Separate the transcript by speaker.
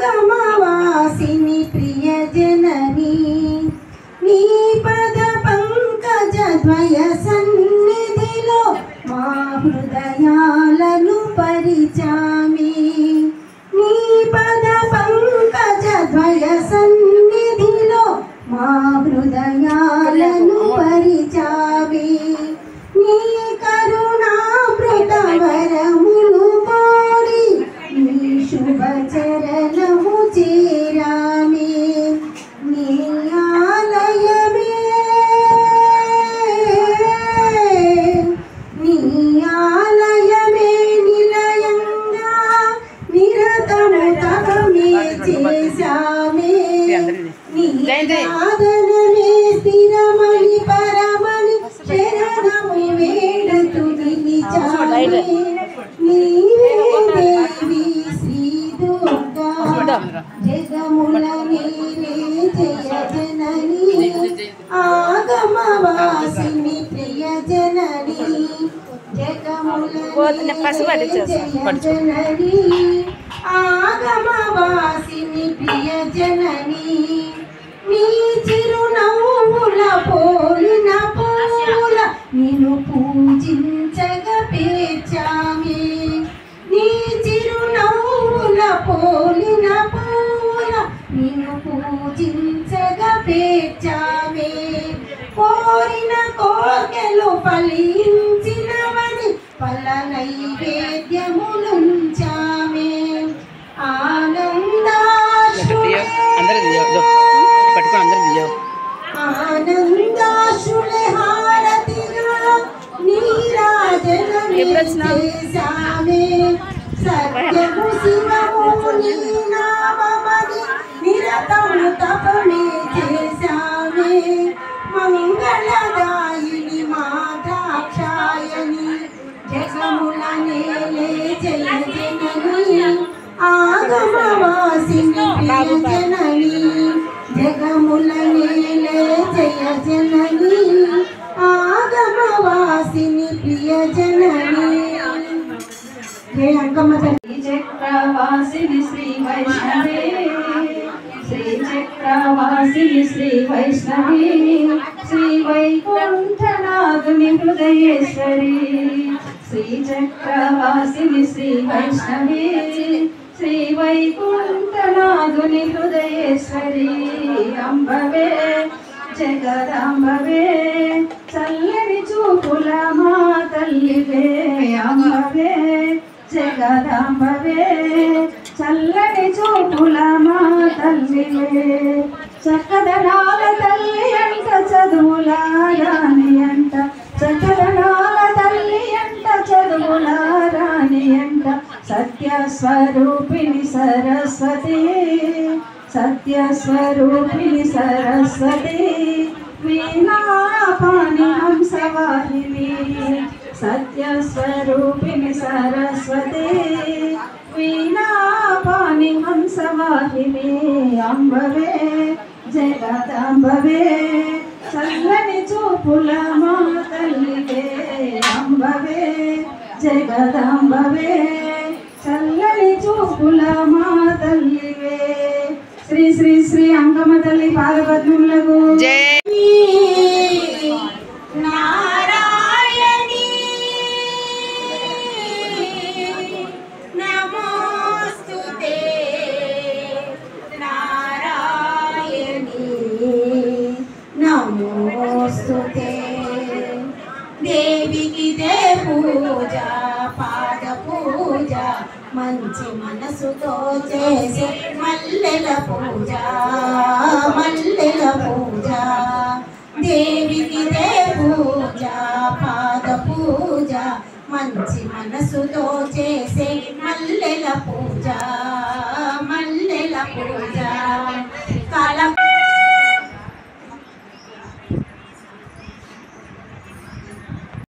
Speaker 1: ఆగమవాసిని ప్రియ జనని నీ పద పంకజ ద్వయ సన్నిధిలో మా హృదయాలను పరిచామి నీ పద పంకజ ద్వయ సన్నిధిలో మా హృదయాలను పరిచామి నీ కరుణామృత వరములు కోరి నీ శుభ చరణము చేరామి నీ ఆలయమే నీ ఆలయమే నిలయంగా నిరతము తపమే చేశామే నీ ఆదరణమే స్థిరమని పరమని శరణము వేడుతూ నిలిచామే నీవే దేవి శ్రీ దుర్గా జగముల నీవే జయ జనని ఆగమవాసిని ప్రియ జనని జగముల నీవే జయ జనని ఆగమవాసిని ప్రియ జనని నీ చిరునవ్వుల పోలిన పూల నిన్ను పూజించగా పేర్చామి నీ చిరునవ్వుల పోలిన పూల నిన్ను పూజించగా పేర్చామి కోరిన కోర్కెలు ఫలించినవని ఫల నైవేద్యములుంచామే ఆనందాశ్రులే హారతిగా నీరాజనమే చేశామే సత్యము శివము నీ నామమని నిరతము తపమే చేశామే మంగళదాయిని మాతాక్షాయని జగముల నేలే జయ జనని ఆగమవాసిని ప్రియ జనని జగముల నేలే జయ జనని ఆగమవాసిని ప్రియ జనని జయ అంకమ్మ తల్లి చక్రవాసిని శ్రీ వైష్ణవే శ్రీ చక్రవాసిని శ్రీ వైష్ణవే శ్రీ వైకుంఠనాథుని హృదయేశ్వరి శ్రీ చక్రవాసిని శ్రీ వైష్ణవే శ్రీ వైకుంఠనాథుని హృదయేశ్వరి అంబవే జగదాంబవే చల్లని చూపుల మా తల్లివే అంబవే జగదాంబవే చల్లని చూపుల మా తల్లివే చక్కదనాల తల్లి అంట చదువుల రాణి అంట చక్కదనాల తల్లి అంట చదువుల రాణి అంట సత్యస్వరూపిణి సరస్వతి సత్యస్వరూపిణి సరస్వతి వీణాపాణి హంసవాహిని సత్యస్వరూపిణి సరస్వతి వీణాపాణి హంసవాహిని అంబవే జగదాంబవే చల్లని చూపుల మా తల్లివే అంబవే జగదాంబవే చల్లని చూపుల మా తల్లివే శ్రీ శ్రీ శ్రీ అంకమ్మ తల్లి పాదపద్మములకు నారాయణి నమోస్తుతే నారాయణి నమోస్తుతే దేవికి దే పూజ పాద పూజ మంచి మనసుతో చేసే మల్లెల పూజ మల్లెల పూజ దేవికి దే పూజ పాద పూజ మంచి మనసుతో చేసే మల్లెల పూజ